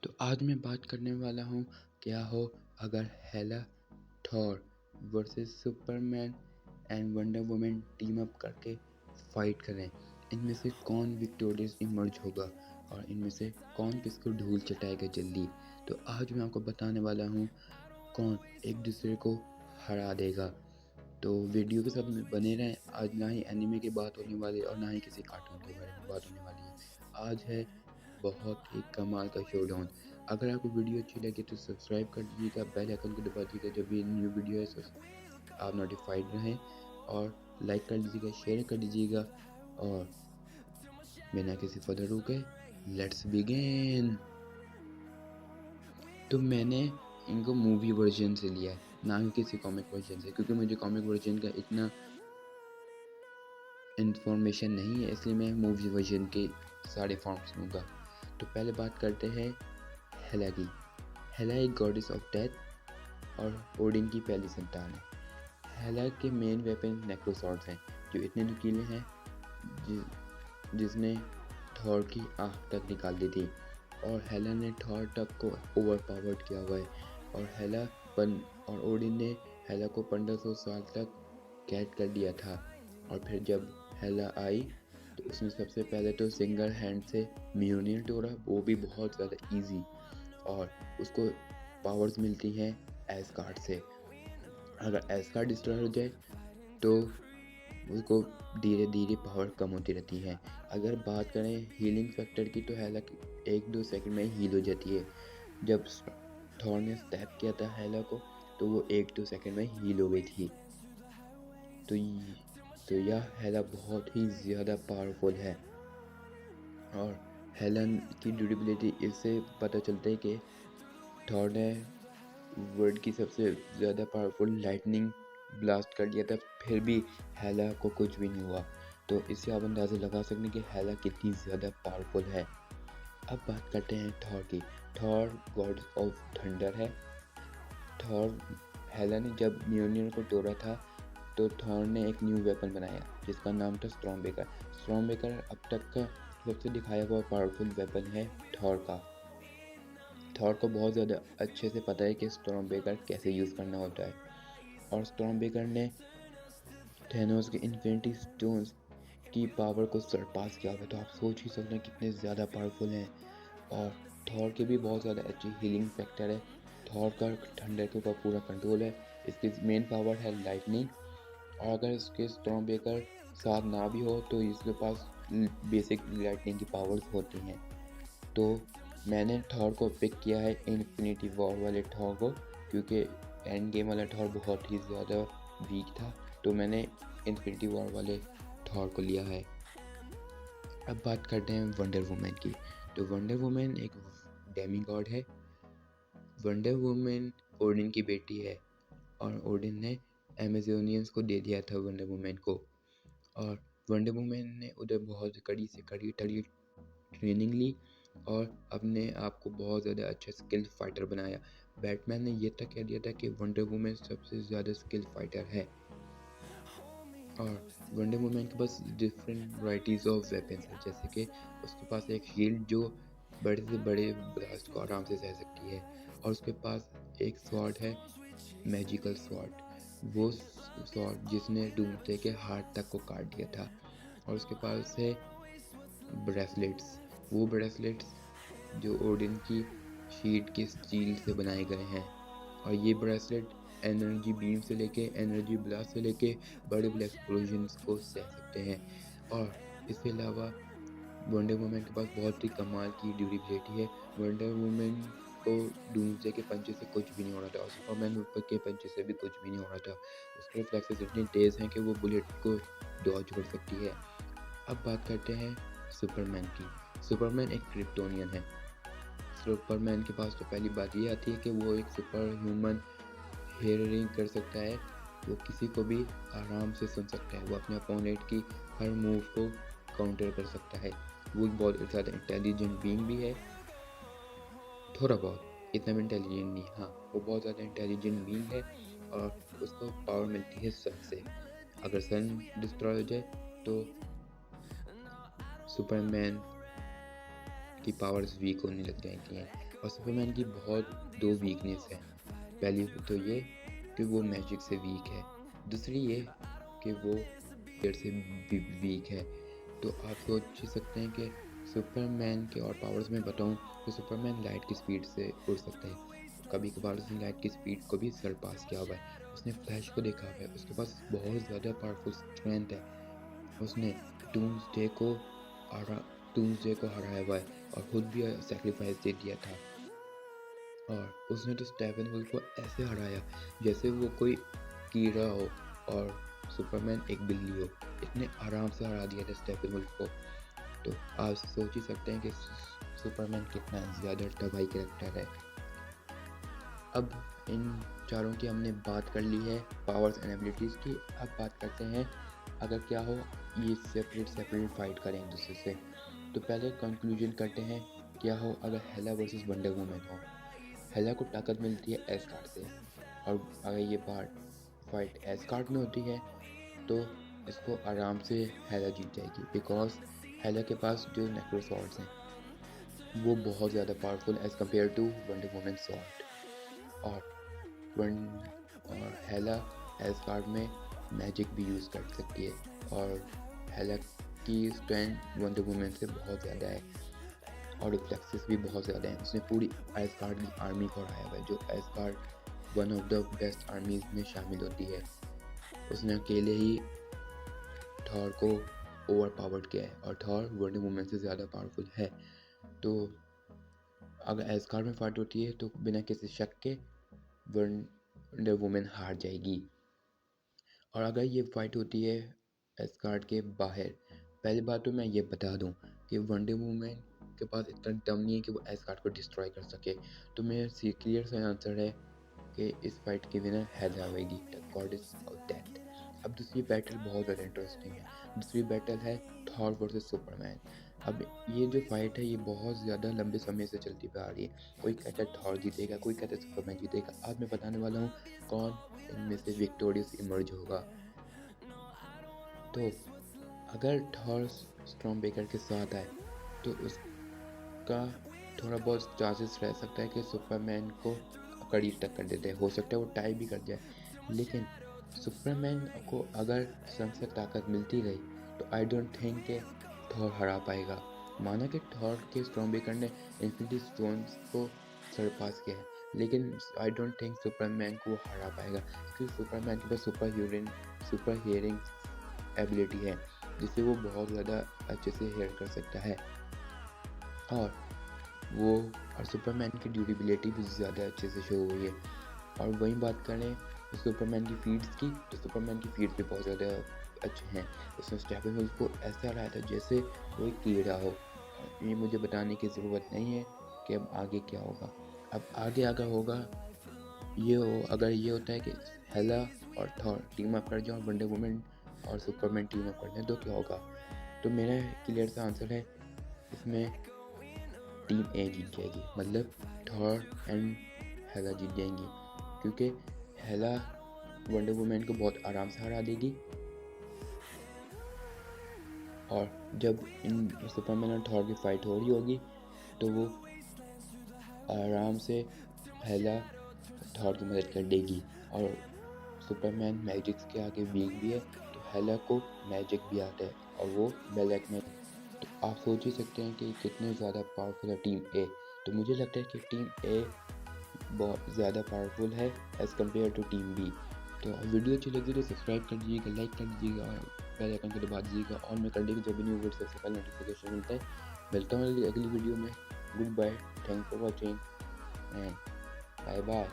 तो आज मैं बात करने वाला हूँ क्या हो अगर Hela, Thor versus Superman and Wonder Woman team up करके फाइट करें। इनमें से कौन विक्टोरियस इमर्ज होगा और इनमें से कौन किसको धूल चटाएगा जल्दी। तो आज मैं आपको बताने वाला हूँ कौन एक दूसरे को हरा देगा। तो वीडियो के साथ बने रहें। आज ना ही एनिमे की बात होने वाली है और ना ही किसी कार्टून के बारे में बात होने वाली है। आज है बहुत ही कमाल का शोडाउन। अगर आपको वीडियो अच्छी लगे तो सब्सक्राइब कर दीजिएगा, बेल आइकन को दबा दीजिएगा जब भी न्यू वीडियो है आप नोटिफाइड रहें, और लाइक कर दीजिएगा, शेयर कर दीजिएगा। और बिना किसी फर्दर रुके लेट्स बिगिन। तो मैंने इनको मूवी वर्जन से लिया है, ना ही किसी कॉमिक वर्जन से, क्योंकि मुझे कॉमिक वर्जन का इतना इन्फॉर्मेशन नहीं है, इसलिए मैं मूवी वर्जन के सारे फॉर्म्स लूँगा। तो पहले बात करते हैं हेला की। हेला एक गॉडेस ऑफ डेथ और ओडिन की पहली संतान है। हेला के मेन वेपन नेक्रोसॉर्ड्स हैं, जो इतने नुकीले हैं जिसने थॉर की आँख तक निकाल दी थी। और हेला ने थॉर तक को ओवरपावर्ड किया हुआ है। और ओडिन ने हेला को 1500 साल तक कैद कर दिया था। और फिर जब हेला आई तो उसने सबसे पहले तो सिंगल हैंड से म्योनिर तोड़ा, वो भी बहुत ज़्यादा इजी। और उसको पावर्स मिलती हैं एस्गार्ड से। अगर एस्गार्ड डिस्ट्रॉय हो जाए तो उसको धीरे धीरे पावर कम होती रहती है। अगर बात करें हीलिंग फैक्टर की तो हेला 1-2 सेकंड में हील हो जाती है। जब थॉर ने स्टैप किया था हेला को तो वो 1-2 सेकंड में हील हो गई थी। तो यह हेला बहुत ही ज़्यादा पावरफुल है। और हेलन की ड्यूरेबिलिटी इससे पता चलता है कि थॉर ने वर्ल्ड की सबसे ज़्यादा पावरफुल लाइटनिंग ब्लास्ट कर दिया था, फिर भी हेला को कुछ भी नहीं हुआ। तो इससे आप अंदाज़ा लगा सकते हैं कि हेला कितनी ज़्यादा पावरफुल है। अब बात करते हैं थॉर की। थॉर गॉड ऑफ थंडर है। थॉर हेला ने जब म्योनिर को तोड़ा था तो थॉर ने एक न्यू वेपन बनाया जिसका नाम था स्टॉर्मबेकर। स्टॉर्मबेकर अब तक का सबसे दिखाया हुआ पावरफुल वेपन है थॉर का। थॉर को बहुत ज़्यादा अच्छे से पता है कि स्टॉर्मबेकर कैसे यूज़ करना होता है। और स्टॉर्मबेकर ने थैनोस के इन्फिनिटी स्टोन्स की पावर को सरपास किया हुआ, तो आप सोच ही सकते हैं कितने ज़्यादा पावरफुल हैं। और थॉर के भी बहुत ज़्यादा अच्छी हीलिंग फैक्टर है। थॉर का थंडर के ऊपर पूरा कंट्रोल है। इसकी मेन पावर है लाइटनिंग। और अगर इसके स्टॉर्मबेकर साथ ना भी हो तो इसके पास बेसिक लाइटनिंग की पावर्स होती हैं। तो मैंने थॉर को पिक किया है इन्फिनिटी वॉर वाले थॉर को, क्योंकि एंड गेम वाला थॉर बहुत ही ज़्यादा वीक था। तो मैंने इन्फिनिटी वॉर वाले थॉर को लिया है। अब बात करते हैं वंडर वुमन की। तो वंडर वुमन एक डेमी-गॉड है। वंडर वुमन ओडिन की बेटी है और ओडिन ने अमेज़ोनियंस को दे दिया था वंडर वुमन को। और वंडर वुमन ने उधर बहुत कड़ी से कड़ी ट्रेनिंग ली और अपने आप को बहुत ज़्यादा अच्छा स्किल्ड फाइटर बनाया। बैटमैन ने ये तक कह दिया था कि वंडर वुमन सबसे ज़्यादा स्किल्ड फाइटर है। और वंडर वुमन के पास डिफरेंट वैराइटीज़ ऑफ वेपन्स है, जैसे कि उसके पास एक शील्ड जो बड़े से बड़े ब्लास्ट को आराम से सह सकती है। और उसके पास एक स्वॉर्ड है, मैजिकल स्वॉर्ड, वो स्वॉर्ड जिसने डूम्सडे के हार्ट तक को काट दिया था। और उसके पास है ब्रेसलेट्स, वो ब्रेसलेट्स जो ओडिन की शीट के स्टील से बनाए गए हैं। और ये ब्रेसलेट एनर्जी बीम से लेके एनर्जी ब्लास्ट से लेके बड़े बड़े एक्सप्लोजन्स को सह सकते हैं। और इसके अलावा वंडर वुमन के पास बहुत ही कमाल की ड्यूरेबिलिटी है। वंडर वुमन को डूम्सडे के पंचे से कुछ भी नहीं हो रहा था और सुपरमैन के पंचे से भी कुछ भी नहीं हो रहा था। उसके रिफ्लेक्सेस इतनी तेज़ हैं कि वो बुलेट को डॉज कर सकती है। अब बात करते हैं सुपरमैन की। सुपरमैन एक क्रिप्टोनियन है। सुपरमैन के पास तो पहली बात ये आती है कि वो एक सुपर ह्यूमन हेयरिंग कर सकता है। वो किसी को भी आराम से सुन सकता है। वो अपने अपोनेंट की हर मूव को काउंटर कर सकता है। वो एक बहुत ज़्यादा इंटेलिजेंट बीइंग भी है। थोड़ा बहुत, इतना भी इंटेलिजेंट नहीं, हाँ वो बहुत ज़्यादा इंटेलिजेंट बीइंग है। और उसको पावर मिलती है सन से। अगर सन डिस्ट्रॉय हो जाए तो सुपरमैन की पावर्स वीक होने लग जाती हैं। और सुपरमैन की बहुत दो वीकनेस हैं। पहली तो ये कि वो मैजिक से वीक है, दूसरी ये कि वो एयर से वीक है। तो आप सोच ही सकते हैं कि सुपरमैन के और पावर्स में बताऊं तो सुपरमैन लाइट की स्पीड से उड़ सकता है। कभी कभार उसने लाइट की स्पीड को भी सरपास किया हुआ है। उसने फ्लैश को देखा हुआ है, उसके पास बहुत ज़्यादा पावरफुल स्ट्रेंथ है। उसने डूम्सडे को हरा डूम्सडे को हराया हुआ है और खुद भी सेक्रीफाइस दे दिया था। और उसने तो स्टेफन को ऐसे हराया जैसे वो कोई कीड़ा हो और सुपरमैन एक बिल्ली हो। इतने आराम से हरा दिया था स्टेफन को। तो आप सोच ही सकते हैं कि सुपरमैन कितना ज़्यादा तबाही कैरेक्टर है। अब इन चारों की हमने बात कर ली है पावर्स एंड एबिलिटीज़ की। अब बात करते हैं अगर क्या हो ये सेपरेट फाइट करें एक दूसरे से। तो पहले कंक्लूजन करते हैं क्या हो अगर हेला वर्सेस वंडर वुमन हो। हेला को ताकत मिलती है एस्गार्ड से, और अगर ये फाइट एस्गार्ड में होती है तो इसको आराम से हेला जीत जाएगी, बिकॉज हेला के पास जो नेक्रो स्वॉर्ड्स हैं वो बहुत ज़्यादा powerful as compare to wonder woman sword. और वन और हेला एस्गार्ड में मैजिक भी यूज़ कर सकती है, और हेला की स्ट्रेंथ वंडर वुमन से बहुत ज़्यादा है और रिफ्लेक्सेस भी बहुत ज़्यादा हैं। उसने पूरी एस्गार्ड की आर्मी को हराया हुआ है, जो Asgard one of the best आर्मीज में शामिल होती है। उसने अकेले ही थॉर को ओवर पावर्ड किया है और थॉर वंडर वुमन से ज़्यादा पावरफुल है। तो अगर एस्गार्ड में फाइट होती है तो बिना किसी शक के वंडर वुमन हार जाएगी। और अगर ये फाइट होती है एस्गार्ड के बाहर, पहली बात तो मैं ये बता दूं कि वंडर वुमन के पास इतना दम नहीं है कि वो एस्गार्ड को डिस्ट्रॉय कर सके। तो मेरा क्लियर सा आंसर है कि इस फाइट की विनर हेला होगी, द गॉडेस ऑफ डेथ। अब दूसरी बैटल बहुत ज़्यादा इंटरेस्टिंग है। दूसरी बैटल है थॉर वर्सेस सुपरमैन। अब ये जो फाइट है ये बहुत ज़्यादा लंबे समय से चलती हुई आ रही है। कोई कहता है थॉर जीतेगा, कोई कहता है सुपरमैन जीतेगा। आज मैं बताने वाला हूँ कौन इनमें से विक्टोरियस इमर्ज होगा। तो अगर थॉर स्टॉर्म बेकर के साथ आए तो उसका थोड़ा बहुत चांसेस रह सकता है कि सुपरमैन को कड़ी टक्कर दे दे। हो सकता है वो टाई भी कर जाए, लेकिन सुपरमैन को अगर सन से ताकत मिलती रही तो आई डोंट थिंक कि थॉर हरा पाएगा। माना कि थॉर के स्टॉर्म बेकर ने इन्फिनिटी स्टोन्स को सरपास किया है, लेकिन आई डोंट थिंक सुपरमैन को वो हरा पाएगा, क्योंकि सुपरमैन के पास सुपर हियरिंग एबिलिटी है जिससे वो बहुत ज़्यादा अच्छे से हेयर कर सकता है। और वो और सुपरमैन की ड्यूरेबिलिटी भी ज़्यादा अच्छे से शो हुई है। और वहीं बात करें सुपरमैन की फीड्स की, तो सुपरमैन की फीड्स भी बहुत ज़्यादा अच्छे हैं। उसने स्टेफन हिल को ऐसा हराया था जैसे कोई कीड़ा हो। ये मुझे बताने की ज़रूरत नहीं है कि अब आगे क्या होगा। अब आगे होगा ये हो अगर ये होता है कि हेला और थॉर टीम अप कर जाए और वंडर वुमन और सुपरमैन टीम अप कर जाए तो क्या होगा। तो मेरा क्लियर सा आंसर है इसमें टीम ए जीत जाएगी, मतलब थॉर एंड हेला जीत जाएंगी, क्योंकि हेला वंडर वुमन को बहुत आराम से हरा देगी। और जब इन सुपरमैन और थॉर की फाइट हो रही होगी तो वो आराम से हेला थॉर की मदद कर देगी। और सुपरमैन मैजिक्स के आगे वीक भी है, तो हेला को मैजिक भी आता है और वो ब्लैक मैजिक। तो आप सोच ही सकते हैं कि कितने ज़्यादा पावरफुल है टीम ए। तो मुझे लगता है कि टीम ए बहुत ज़्यादा पावरफुल है as compare to team B. तो वीडियो अच्छी लगी तो सब्सक्राइब कर दीजिएगा, लाइक कर दीजिएगा और बेल आइकन को दबा दीजिएगा ऑन में कर दीजिएगा, जब भी न्यू वीडियो सबसे पहले नोटिफिकेशन मिलता है। मिलता हूँ अगली वीडियो में। Good bye, thanks for watching and bye bye.